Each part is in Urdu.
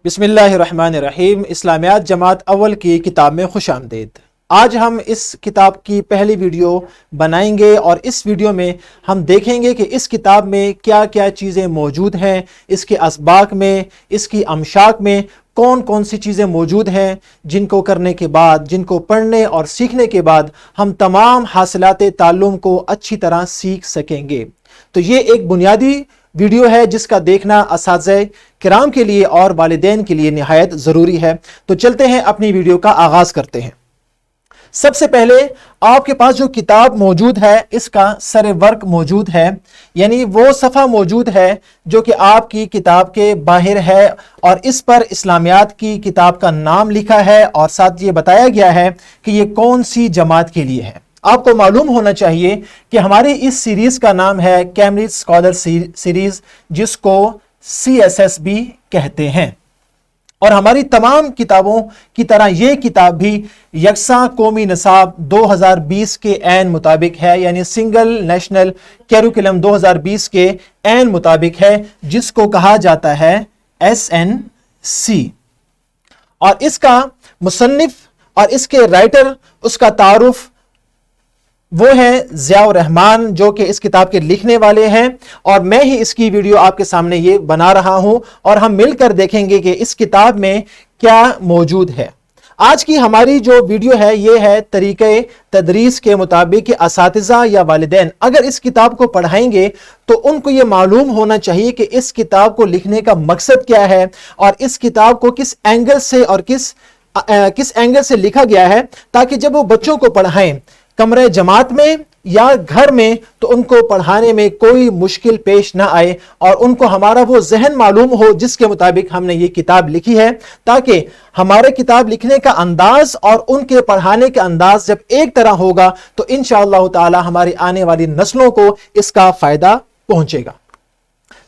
بسم اللہ الرحمن الرحیم۔ اسلامیات جماعت اول کی کتاب میں خوش آمدید۔ آج ہم اس کتاب کی پہلی ویڈیو بنائیں گے اور اس ویڈیو میں ہم دیکھیں گے کہ اس کتاب میں کیا کیا چیزیں موجود ہیں، اس کے اسباق میں، اس کی امشاق میں کون کون سی چیزیں موجود ہیں جن کو کرنے کے بعد، جن کو پڑھنے اور سیکھنے کے بعد ہم تمام حاصلات تعلم کو اچھی طرح سیکھ سکیں گے۔ تو یہ ایک بنیادی ویڈیو ہے جس کا دیکھنا اساتذہ کرام کے لیے اور والدین کے لیے نہایت ضروری ہے۔ تو چلتے ہیں اپنی ویڈیو کا آغاز کرتے ہیں۔ سب سے پہلے آپ کے پاس جو کتاب موجود ہے اس کا سر ورق موجود ہے، یعنی وہ صفحہ موجود ہے جو کہ آپ کی کتاب کے باہر ہے اور اس پر اسلامیات کی کتاب کا نام لکھا ہے اور ساتھ یہ بتایا گیا ہے کہ یہ کون سی جماعت کے لیے ہے۔ آپ کو معلوم ہونا چاہیے کہ ہماری اس سیریز کا نام ہے کیمبرج اسکالر سیریز، جس کو CSS بھی کہتے ہیں، اور ہماری تمام کتابوں کی طرح یہ کتاب بھی یکساں قومی نصاب 2020 کے عین مطابق ہے، یعنی سنگل نیشنل کیریکولم 2020 کے عین مطابق ہے، جس کو کہا جاتا ہے SNC۔ اور اس کا مصنف اور اس کے رائٹر، اس کا تعارف وہ ہے ضیاء الرحمن، جو کہ اس کتاب کے لکھنے والے ہیں، اور میں ہی اس کی ویڈیو آپ کے سامنے یہ بنا رہا ہوں اور ہم مل کر دیکھیں گے کہ اس کتاب میں کیا موجود ہے۔ آج کی ہماری جو ویڈیو ہے یہ ہے طریقہ تدریس کے مطابق کہ اساتذہ یا والدین اگر اس کتاب کو پڑھائیں گے تو ان کو یہ معلوم ہونا چاہیے کہ اس کتاب کو لکھنے کا مقصد کیا ہے اور اس کتاب کو کس اینگل سے اور کس اینگل سے لکھا گیا ہے، تاکہ جب وہ بچوں کو پڑھائیں کمرہ جماعت میں یا گھر میں تو ان کو پڑھانے میں کوئی مشکل پیش نہ آئے اور ان کو ہمارا وہ ذہن معلوم ہو جس کے مطابق ہم نے یہ کتاب لکھی ہے، تاکہ ہمارے کتاب لکھنے کا انداز اور ان کے پڑھانے کا انداز جب ایک طرح ہوگا تو انشاءاللہ تعالی ہماری آنے والی نسلوں کو اس کا فائدہ پہنچے گا۔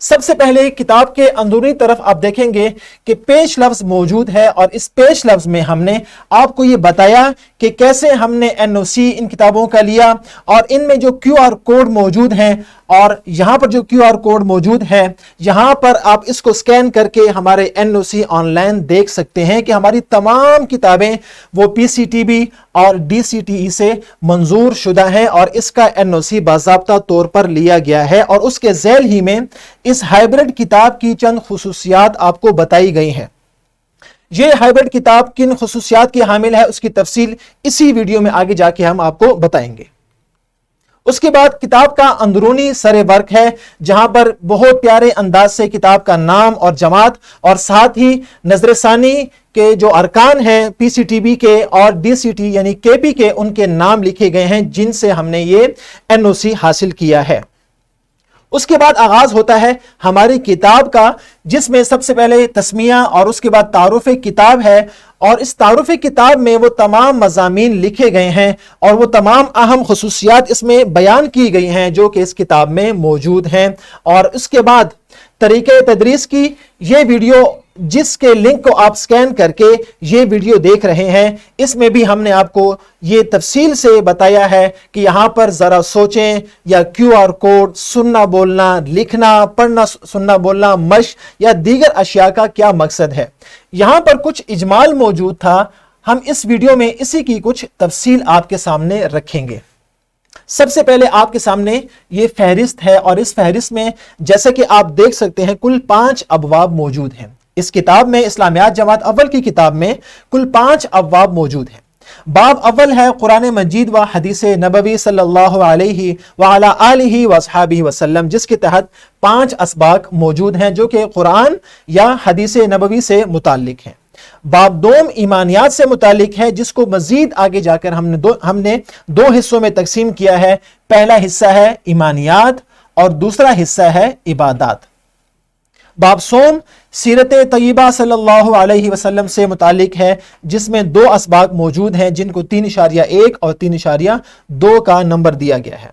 سب سے پہلے کتاب کے اندرونی طرف آپ دیکھیں گے کہ پیش لفظ موجود ہے، اور اس پیش لفظ میں ہم نے آپ کو یہ بتایا کہ کیسے ہم نے NOC ان کتابوں کا لیا، اور ان میں جو QR کوڈ موجود ہیں، اور یہاں پر جو QR کوڈ موجود ہے یہاں پر آپ اس کو سکین کر کے ہمارے NOC آن لائن دیکھ سکتے ہیں کہ ہماری تمام کتابیں وہ PCTB اور DCTE سے منظور شدہ ہیں، اور اس کا NOC باضابطہ طور پر لیا گیا ہے، اور اس کے ذیل ہی میں اس ہائبرڈ کتاب کی چند خصوصیات آپ کو بتائی گئی ہیں۔ یہ ہائبرڈ کتاب کن خصوصیات کی حامل ہے اس کی تفصیل اسی ویڈیو میں آگے جا کے ہم آپ کو بتائیں گے۔ اس کے بعد کتاب کا اندرونی سر ورق ہے، جہاں پر بہت پیارے انداز سے کتاب کا نام اور جماعت اور ساتھ ہی نظر ثانی کے جو ارکان ہیں PCTB کے اور DCT یعنی KP کے، ان کے نام لکھے گئے ہیں جن سے ہم نے یہ NOC حاصل کیا ہے۔ اس کے بعد آغاز ہوتا ہے ہماری کتاب کا، جس میں سب سے پہلے تسمیہ اور اس کے بعد تعارف کتاب ہے، اور اس تعارف کتاب میں وہ تمام مضامین لکھے گئے ہیں اور وہ تمام اہم خصوصیات اس میں بیان کی گئی ہیں جو کہ اس کتاب میں موجود ہیں۔ اور اس کے بعد طریقہ تدریس کی یہ ویڈیو، جس کے لنک کو آپ سکین کر کے یہ ویڈیو دیکھ رہے ہیں، اس میں بھی ہم نے آپ کو یہ تفصیل سے بتایا ہے کہ یہاں پر ذرا سوچیں یا QR کوڈ، سننا بولنا، لکھنا، پڑھنا سننا بولنا، مشق یا دیگر اشیاء کا کیا مقصد ہے۔ یہاں پر کچھ اجمال موجود تھا، ہم اس ویڈیو میں اسی کی کچھ تفصیل آپ کے سامنے رکھیں گے۔ سب سے پہلے آپ کے سامنے یہ فہرست ہے، اور اس فہرست میں جیسا کہ آپ دیکھ سکتے ہیں کل 5 ابواب موجود ہیں۔ اس کتاب میں، اسلامیات جماعت اول کی کتاب میں کل 5 ابواب موجود ہیں۔ باب اول ہے قرآن مجید و حدیث نبوی صلی اللہ علیہ وعلی آلہ وصحابہ وسلم، جس کے تحت 5 اسباق موجود ہیں جو کہ قرآن یا حدیث نبوی سے متعلق ہیں۔ باب دوم ایمانیات سے متعلق ہے، جس کو مزید آگے جا کر ہم نے 2 حصوں میں تقسیم کیا ہے۔ پہلا حصہ ہے ایمانیات اور دوسرا حصہ ہے عبادات۔ باب سوم سیرت طیبہ صلی اللہ علیہ وسلم سے متعلق ہے، جس میں 2 اسباق موجود ہیں جن کو 3.1 اور 3.2 کا نمبر دیا گیا ہے۔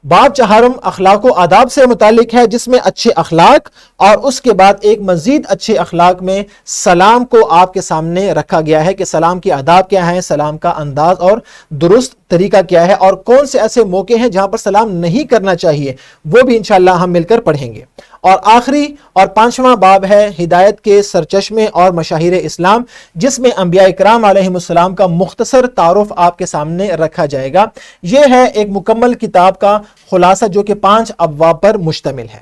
باب چہارم اخلاق و آداب سے متعلق ہے، جس میں اچھے اخلاق اور اس کے بعد ایک مزید اچھے اخلاق میں سلام کو آپ کے سامنے رکھا گیا ہے کہ سلام کے آداب کیا ہیں، سلام کا انداز اور درست طریقہ کیا ہے اور کون سے ایسے موقع ہیں جہاں پر سلام نہیں کرنا چاہیے، وہ بھی انشاءاللہ ہم مل کر پڑھیں گے۔ اور آخری اور 5واں باب ہے ہدایت کے سرچشمے اور مشاہیر اسلام، جس میں انبیاء اکرام علیہ السلام کا مختصر تعارف آپ کے سامنے رکھا جائے گا۔ یہ ہے ایک مکمل کتاب کا خلاصہ جو کہ 5 ابواب پر مشتمل ہے۔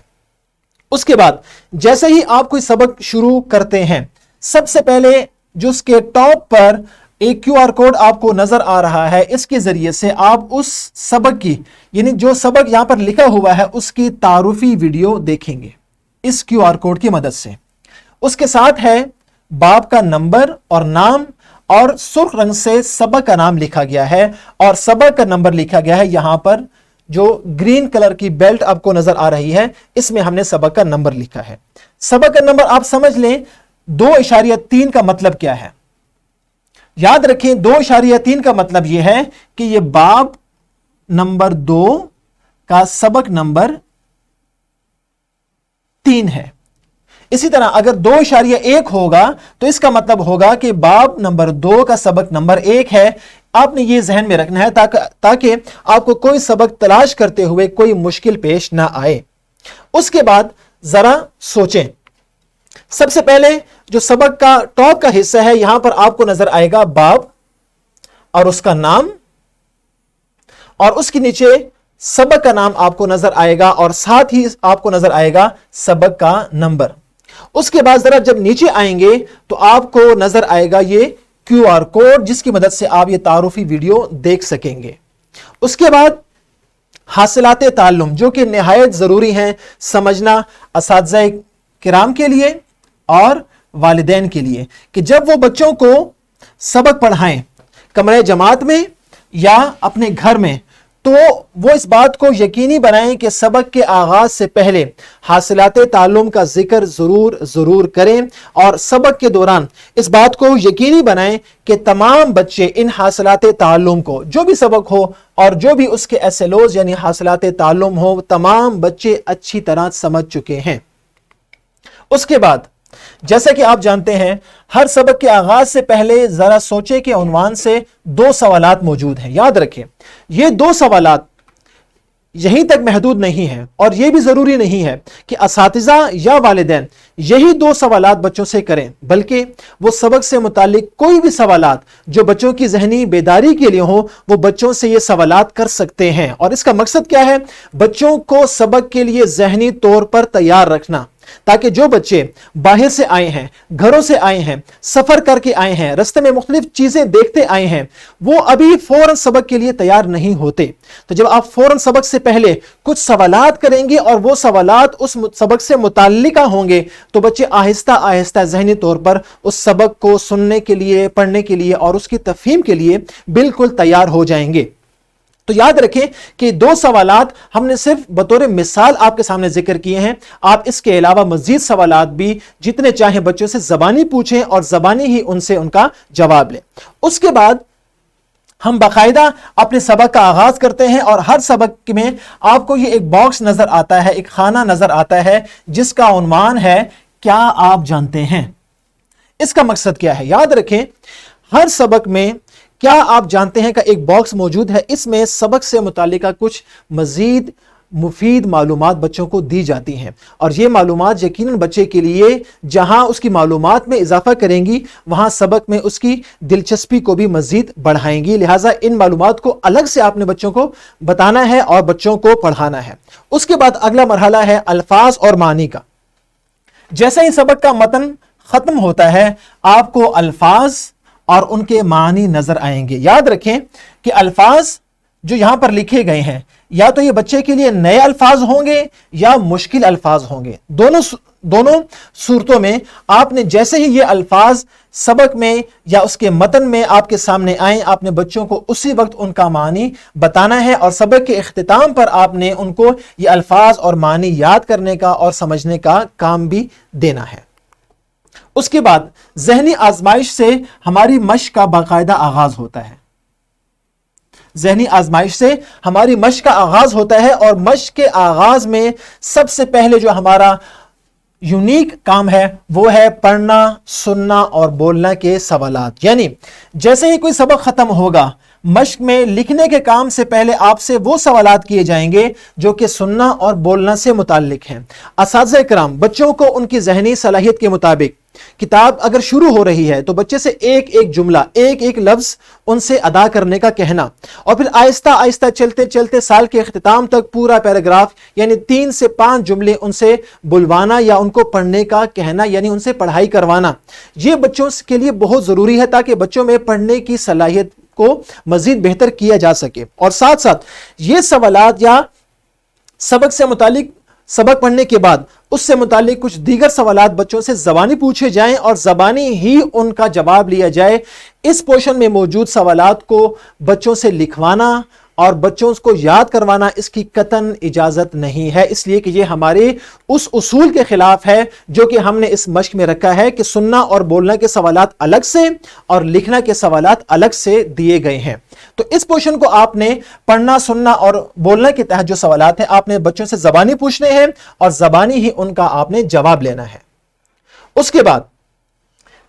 اس کے بعد جیسے ہی آپ کوئی سبق شروع کرتے ہیں، سب سے پہلے جو اس کے ٹاپ پر ایک QR کوڈ آپ کو نظر آ رہا ہے، اس کے ذریعے سے آپ اس سبق کی، یعنی جو سبق یہاں پر لکھا ہوا ہے اس کی تعارفی ویڈیو دیکھیں گے اس QR کوڈ کی مدد سے۔ اس کے ساتھ ہے باب کا نمبر اور نام، اور سرخ رنگ سے سبق کا نام لکھا گیا ہے اور سبق کا نمبر لکھا گیا ہے یہاں پر۔ جو گرین کلر کی بیلٹ آپ کو نظر آ رہی ہے، اس میں ہم نے سبق کا نمبر لکھا ہے۔ سبق کا نمبر آپ سمجھ لیں 2.3 کا مطلب کیا ہے۔ یاد رکھیں 2.3 کا مطلب یہ ہے کہ یہ باب نمبر 2 کا سبق نمبر 3 ہے۔ اسی طرح اگر 2.1 ہوگا تو اس کا مطلب ہوگا کہ باب نمبر 2 کا سبق نمبر 1 ہے۔ آپ نے یہ ذہن میں رکھنا ہے تاکہ آپ کو کوئی سبق تلاش کرتے ہوئے کوئی مشکل پیش نہ آئے۔ اس کے بعد ذرا سوچیں، سب سے پہلے جو سبق کا ٹاپ کا حصہ ہے، یہاں پر آپ کو نظر آئے گا باب اور اس کا نام، اور اس کے نیچے سبق کا نام آپ کو نظر آئے گا اور ساتھ ہی آپ کو نظر آئے گا سبق کا نمبر۔ اس کے بعد ذرا جب نیچے آئیں گے تو آپ کو نظر آئے گا یہ QR کوڈ، جس کی مدد سے آپ یہ تعارفی ویڈیو دیکھ سکیں گے۔ اس کے بعد حاصلات تعلم، جو کہ نہایت ضروری ہیں سمجھنا اساتذہ کرام کے لیے اور والدین کے لیے، کہ جب وہ بچوں کو سبق پڑھائیں کمرہ جماعت میں یا اپنے گھر میں، تو وہ اس بات کو یقینی بنائیں کہ سبق کے آغاز سے پہلے حاصلات تعلم کا ذکر ضرور کریں، اور سبق کے دوران اس بات کو یقینی بنائیں کہ تمام بچے ان حاصلات تعلم کو، جو بھی سبق ہو اور جو بھی اس کے SLOs یعنی حاصلات تعلم ہو، تمام بچے اچھی طرح سمجھ چکے ہیں۔ اس کے بعد جیسا کہ آپ جانتے ہیں، ہر سبق کے آغاز سے پہلے ذرا سوچیں کہ عنوان سے 2 سوالات موجود ہیں۔ یاد رکھیں یہ 2 سوالات یہیں تک محدود نہیں ہیں، اور یہ بھی ضروری نہیں ہے کہ اساتذہ یا والدین یہی 2 سوالات بچوں سے کریں، بلکہ وہ سبق سے متعلق کوئی بھی سوالات جو بچوں کی ذہنی بیداری کے لیے ہوں، وہ بچوں سے یہ سوالات کر سکتے ہیں۔ اور اس کا مقصد کیا ہے؟ بچوں کو سبق کے لیے ذہنی طور پر تیار رکھنا، تاکہ جو بچے باہر سے آئے ہیں، گھروں سے آئے ہیں، سفر کر کے آئے ہیں، رستے میں مختلف چیزیں دیکھتے آئے ہیں، وہ ابھی فوراً سبق کے لیے تیار نہیں ہوتے۔ تو جب آپ فوراً سبق سے پہلے کچھ سوالات کریں گے اور وہ سوالات اس سبق سے متعلقہ ہوں گے، تو بچے آہستہ آہستہ ذہنی طور پر اس سبق کو سننے کے لیے، پڑھنے کے لیے اور اس کی تفہیم کے لیے بالکل تیار ہو جائیں گے۔ تو یاد رکھیں کہ 2 سوالات ہم نے صرف بطور مثال آپ کے سامنے ذکر کیے ہیں۔ آپ اس کے علاوہ مزید سوالات بھی جتنے چاہیں بچوں سے زبانی پوچھیں اور زبانی ہی ان سے ان کا جواب لیں۔ اس کے بعد ہم باقاعدہ اپنے سبق کا آغاز کرتے ہیں، اور ہر سبق میں آپ کو یہ ایک باکس نظر آتا ہے، ایک خانہ نظر آتا ہے، جس کا عنوان ہے کیا آپ جانتے ہیں۔ اس کا مقصد کیا ہے؟ یاد رکھیں ہر سبق میں کیا آپ جانتے ہیں کا ایک باکس موجود ہے۔ اس میں سبق سے متعلقہ کچھ مزید مفید معلومات بچوں کو دی جاتی ہیں، اور یہ معلومات یقیناً بچے کے لیے جہاں اس کی معلومات میں اضافہ کریں گی، وہاں سبق میں اس کی دلچسپی کو بھی مزید بڑھائیں گی۔ لہٰذا ان معلومات کو الگ سے آپ نے بچوں کو بتانا ہے اور بچوں کو پڑھانا ہے۔ اس کے بعد اگلا مرحلہ ہے الفاظ اور معنی کا۔ جیسے ہی سبق کا متن ختم ہوتا ہے، آپ کو الفاظ اور ان کے معنی نظر آئیں گے۔ یاد رکھیں کہ الفاظ جو یہاں پر لکھے گئے ہیں، یا تو یہ بچے کے لیے نئے الفاظ ہوں گے یا مشکل الفاظ ہوں گے۔ دونوں صورتوں میں آپ نے جیسے ہی یہ الفاظ سبق میں یا اس کے متن میں آپ کے سامنے آئیں، آپ نے بچوں کو اسی وقت ان کا معنی بتانا ہے، اور سبق کے اختتام پر آپ نے ان کو یہ الفاظ اور معنی یاد کرنے کا اور سمجھنے کا کام بھی دینا ہے۔ اس کے بعد ذہنی آزمائش سے ہماری مشق کا باقاعدہ آغاز ہوتا ہے۔ ذہنی آزمائش سے ہماری مشق کا آغاز ہوتا ہے، اور مشق کے آغاز میں سب سے پہلے جو ہمارا یونیک کام ہے وہ ہے پڑھنا، سننا اور بولنا کے سوالات۔ یعنی جیسے ہی کوئی سبق ختم ہوگا، مشق میں لکھنے کے کام سے پہلے آپ سے وہ سوالات کیے جائیں گے جو کہ سننا اور بولنا سے متعلق ہیں۔ اساتذہ کرام بچوں کو ان کی ذہنی صلاحیت کے مطابق کتاب اگر شروع ہو رہی ہے تو بچے سے ایک ایک جملہ، ایک ایک لفظ ان سے ادا کرنے کا کہنا، اور پھر آہستہ آہستہ چلتے چلتے سال کے اختتام تک پورا پیراگراف یعنی 3 سے 5 جملے ان سے بلوانا یا ان کو پڑھنے کا کہنا، یعنی ان سے پڑھائی کروانا۔ یہ بچوں کے لیے بہت ضروری ہے تاکہ بچوں میں پڑھنے کی صلاحیت کو مزید بہتر کیا جا سکے۔ اور ساتھ ساتھ یہ سوالات یا سبق سے متعلق سبق پڑھنے کے بعد اس سے متعلق کچھ دیگر سوالات بچوں سے زبانی پوچھے جائیں اور زبانی ہی ان کا جواب لیا جائے۔ اس پورشن میں موجود سوالات کو بچوں سے لکھوانا اور بچوں کو یاد کروانا اس کی قطعاً اجازت نہیں ہے، اس لیے کہ یہ ہمارے اس اصول کے خلاف ہے جو کہ ہم نے اس مشق میں رکھا ہے کہ سننا اور بولنا کے سوالات الگ سے اور لکھنا کے سوالات الگ سے دیے گئے ہیں۔ تو اس پورشن کو آپ نے پڑھنا، سننا اور بولنا کے تحت جو سوالات ہیں آپ نے بچوں سے زبانی پوچھنے ہیں اور زبانی ہی ان کا آپ نے جواب لینا ہے۔ اس کے بعد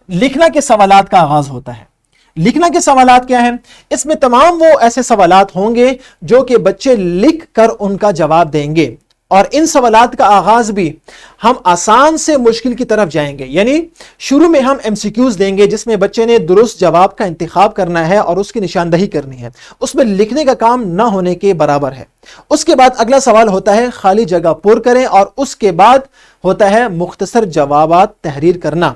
لکھنا کے سوالات کا آغاز ہوتا ہے۔ لکھنا کے سوالات کیا ہیں؟ اس میں تمام وہ ایسے سوالات ہوں گے جو کہ بچے لکھ کر ان کا جواب دیں گے، اور ان سوالات کا آغاز بھی ہم آسان سے مشکل کی طرف جائیں گے، یعنی شروع میں ہم MCQs دیں گے جس میں بچے نے درست جواب کا انتخاب کرنا ہے اور اس کی نشاندہی کرنی ہے، اس میں لکھنے کا کام نہ ہونے کے برابر ہے۔ اس کے بعد اگلا سوال ہوتا ہے خالی جگہ پر کریں، اور اس کے بعد ہوتا ہے مختصر جوابات تحریر کرنا،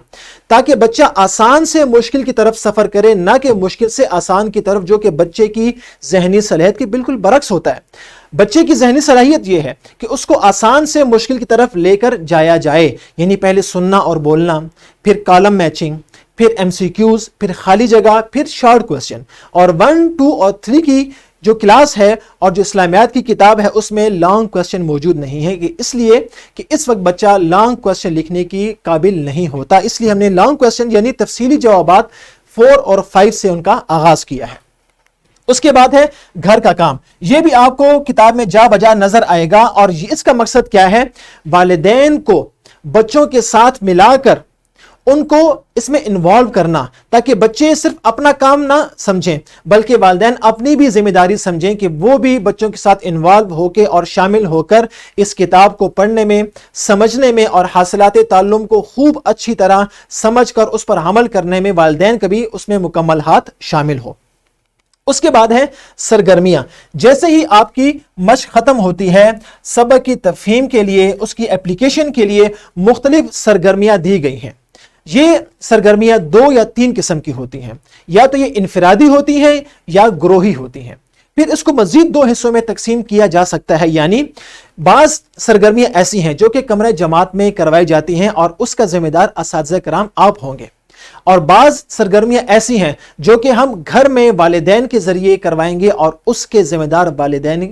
تاکہ بچہ آسان سے مشکل کی طرف سفر کرے، نہ کہ مشکل سے آسان کی طرف، جو کہ بچے کی ذہنی صلاحیت کے بالکل برعکس ہوتا ہے۔ بچے کی ذہنی صلاحیت یہ ہے کہ اس کو آسان سے مشکل کی طرف لے کر جایا جائے، یعنی پہلے سننا اور بولنا، پھر کالم میچنگ، پھر MCQs، پھر خالی جگہ، پھر شارٹ کوسچن۔ اور 1، 2 اور 3 کی جو کلاس ہے اور جو اسلامیات کی کتاب ہے اس میں لانگ کوسچن موجود نہیں ہے، اس لیے کہ اس وقت بچہ لانگ کوسچن لکھنے کی قابل نہیں ہوتا، اس لیے ہم نے لانگ کوسچن یعنی تفصیلی جوابات 4 اور 5 سے ان کا آغاز کیا ہے۔ اس کے بعد ہے گھر کا کام، یہ بھی آپ کو کتاب میں جا بجا نظر آئے گا، اور اس کا مقصد کیا ہے؟ والدین کو بچوں کے ساتھ ملا کر ان کو اس میں انوالو کرنا، تاکہ بچے صرف اپنا کام نہ سمجھیں بلکہ والدین اپنی بھی ذمہ داری سمجھیں کہ وہ بھی بچوں کے ساتھ انوالو ہو کے اور شامل ہو کر اس کتاب کو پڑھنے میں، سمجھنے میں اور حاصلات تعلم کو خوب اچھی طرح سمجھ کر اس پر عمل کرنے میں والدین کا بھی اس میں مکمل ہاتھ شامل ہو۔ اس کے بعد ہے سرگرمیاں۔ جیسے ہی آپ کی مشق ختم ہوتی ہے، سبق کی تفہیم کے لیے، اس کی اپلیکیشن کے لیے مختلف سرگرمیاں دی گئی ہیں۔ یہ سرگرمیاں 2 یا 3 قسم کی ہوتی ہیں، یا تو یہ انفرادی ہوتی ہیں یا گروہی ہوتی ہیں۔ پھر اس کو مزید 2 حصوں میں تقسیم کیا جا سکتا ہے، یعنی بعض سرگرمیاں ایسی ہیں جو کہ کمرہ جماعت میں کروائی جاتی ہیں اور اس کا ذمہ دار اساتذہ کرام آپ ہوں گے، اور بعض سرگرمیاں ایسی ہیں جو کہ ہم گھر میں والدین کے ذریعے کروائیں گے اور اس کے ذمہ دار والدین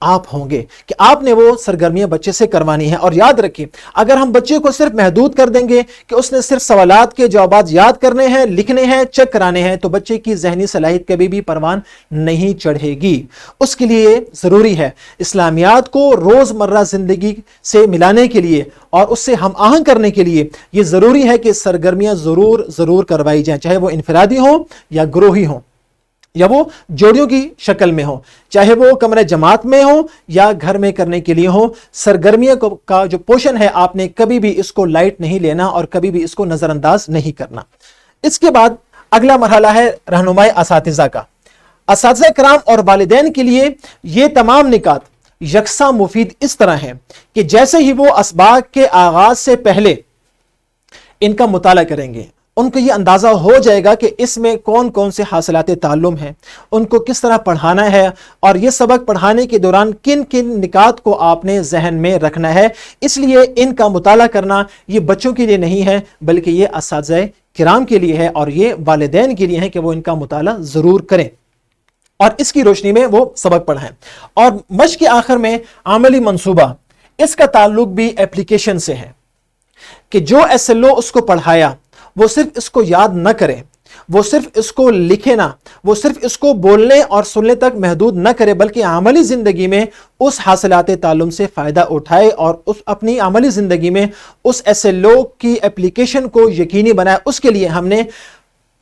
آپ ہوں گے کہ آپ نے وہ سرگرمیاں بچے سے کروانی ہے۔ اور یاد رکھیں، اگر ہم بچے کو صرف محدود کر دیں گے کہ اس نے صرف سوالات کے جوابات یاد کرنے ہیں، لکھنے ہیں، چیک کرانے ہیں، تو بچے کی ذہنی صلاحیت کبھی بھی پروان نہیں چڑھے گی۔ اس کے لیے ضروری ہے اسلامیات کو روزمرہ زندگی سے ملانے کے لیے اور اس سے ہم آہنگ کرنے کے لیے یہ ضروری ہے کہ سرگرمیاں ضرور کروائی جائیں، چاہے وہ انفرادی ہوں یا گروہی ہوں، یا وہ جوڑیوں کی شکل میں ہو، چاہے وہ کمرہ جماعت میں ہو یا گھر میں کرنے کے لیے ہو۔ سرگرمیوں کا جو پورشن ہے آپ نے کبھی بھی اس کو لائٹ نہیں لینا اور کبھی بھی اس کو نظر انداز نہیں کرنا۔ اس کے بعد اگلا مرحلہ ہے رہنمائی اساتذہ کا۔ اساتذہ کرام اور والدین کے لیے یہ تمام نکات یکساں مفید اس طرح ہیں کہ جیسے ہی وہ اسباق کے آغاز سے پہلے ان کا مطالعہ کریں گے، ان کو یہ اندازہ ہو جائے گا کہ اس میں کون کون سے حاصلات تعلم ہیں، ان کو کس طرح پڑھانا ہے، اور یہ سبق پڑھانے کے دوران کن کن نکات کو آپ نے ذہن میں رکھنا ہے۔ اس لیے ان کا مطالعہ کرنا یہ بچوں کے لیے نہیں ہے بلکہ یہ اساتذہ کرام کے لیے ہے، اور یہ والدین کے لیے ہے کہ وہ ان کا مطالعہ ضرور کریں اور اس کی روشنی میں وہ سبق پڑھائیں۔ اور مشق کے آخر میں عملی منصوبہ، اس کا تعلق بھی اپلیکیشن سے ہے کہ جو SLO اس کو پڑھایا وہ صرف اس کو یاد نہ کرے، وہ صرف اس کو لکھے نہ، وہ صرف اس کو بولنے اور سننے تک محدود نہ کرے، بلکہ عملی زندگی میں اس حاصلات تعلم سے فائدہ اٹھائے اور اس اپنی عملی زندگی میں اس SLO کی اپلیکیشن کو یقینی بنائے۔ اس کے لیے ہم نے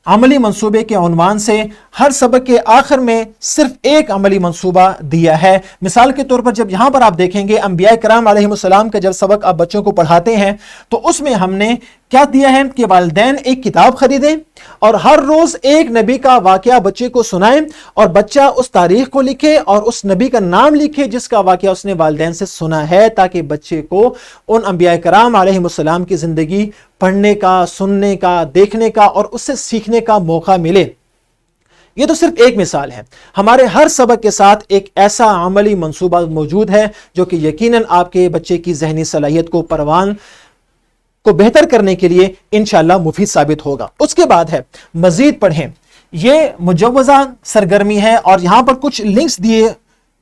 عملی منصوبے کے عنوان سے ہر سبق کے آخر میں صرف ایک عملی منصوبہ دیا ہے۔ مثال کے طور پر جب یہاں پر آپ دیکھیں گے انبیاء کرام علیہ السلام کا جب سبق آپ بچوں کو پڑھاتے ہیں تو اس میں ہم نے کیا دیا ہے کہ والدین ایک کتاب خریدیں اور ہر روز ایک نبی کا واقعہ بچے کو سنائیں اور بچہ اس تاریخ کو لکھے اور اس نبی کا نام لکھے جس کا واقعہ اس نے والدین سے سنا ہے، تاکہ بچے کو ان انبیاء کرام علیہ السلام کی زندگی پڑھنے کا، سننے کا، دیکھنے کا اور اس سے سیکھنے کا موقع ملے۔ یہ تو صرف ایک مثال ہے، ہمارے ہر سبق کے ساتھ ایک ایسا عملی منصوبہ موجود ہے جو کہ یقیناً آپ کے بچے کی ذہنی صلاحیت کو پروان کو بہتر کرنے کے لیے انشاءاللہ مفید ثابت ہوگا۔ اس کے بعد ہے مزید پڑھیں، یہ مجوزہ سرگرمی ہے اور یہاں پر کچھ لنکس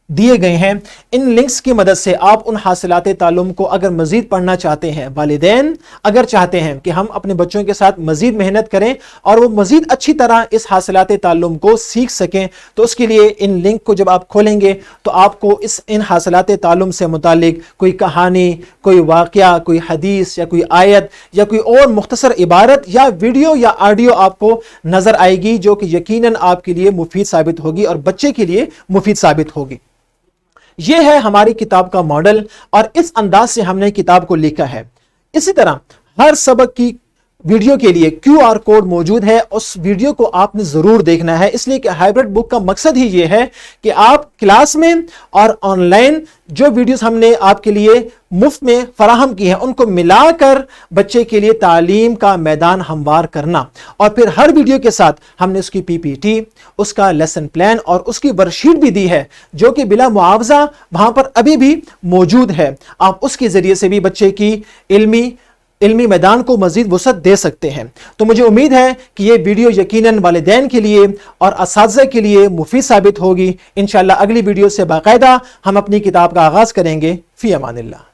دیے گئے ہیں۔ ان لنکس کی مدد سے آپ ان حاصلات تعلم کو اگر مزید پڑھنا چاہتے ہیں، والدین اگر چاہتے ہیں کہ ہم اپنے بچوں کے ساتھ مزید محنت کریں اور وہ مزید اچھی طرح اس حاصلات تعلم کو سیکھ سکیں، تو اس کے لیے ان لنک کو جب آپ کھولیں گے تو آپ کو ان حاصلات تعلم سے متعلق کوئی کہانی، کوئی واقعہ، کوئی حدیث یا کوئی آیت یا کوئی اور مختصر عبارت یا ویڈیو یا آڈیو آپ کو نظر آئے گی جو کہ یقیناً آپ کے لیے مفید ثابت ہوگی اور بچے کے لیے مفید ثابت ہوگی۔ یہ ہے ہماری کتاب کا ماڈل اور اس انداز سے ہم نے کتاب کو لکھا ہے۔ اسی طرح ہر سبق کی ویڈیو کے لیے QR کوڈ موجود ہے، اس ویڈیو کو آپ نے ضرور دیکھنا ہے، اس لیے کہ ہائبرڈ بک کا مقصد ہی یہ ہے کہ آپ کلاس میں اور آن لائن جو ویڈیوز ہم نے آپ کے لیے مفت میں فراہم کی ہیں ان کو ملا کر بچے کے لیے تعلیم کا میدان ہموار کرنا، اور پھر ہر ویڈیو کے ساتھ ہم نے اس کی PPT، اس کا لیسن پلان اور اس کی ورک شیٹ بھی دی ہے جو کہ بلا معاوضہ وہاں پر ابھی بھی موجود ہے۔ آپ اس کے ذریعے سے بھی بچے کی علمی میدان کو مزید وسعت دے سکتے ہیں۔ تو مجھے امید ہے کہ یہ ویڈیو یقیناً والدین کے لیے اور اساتذہ کے لیے مفید ثابت ہوگی۔ انشاءاللہ اگلی ویڈیو سے باقاعدہ ہم اپنی کتاب کا آغاز کریں گے۔ فی امان اللہ۔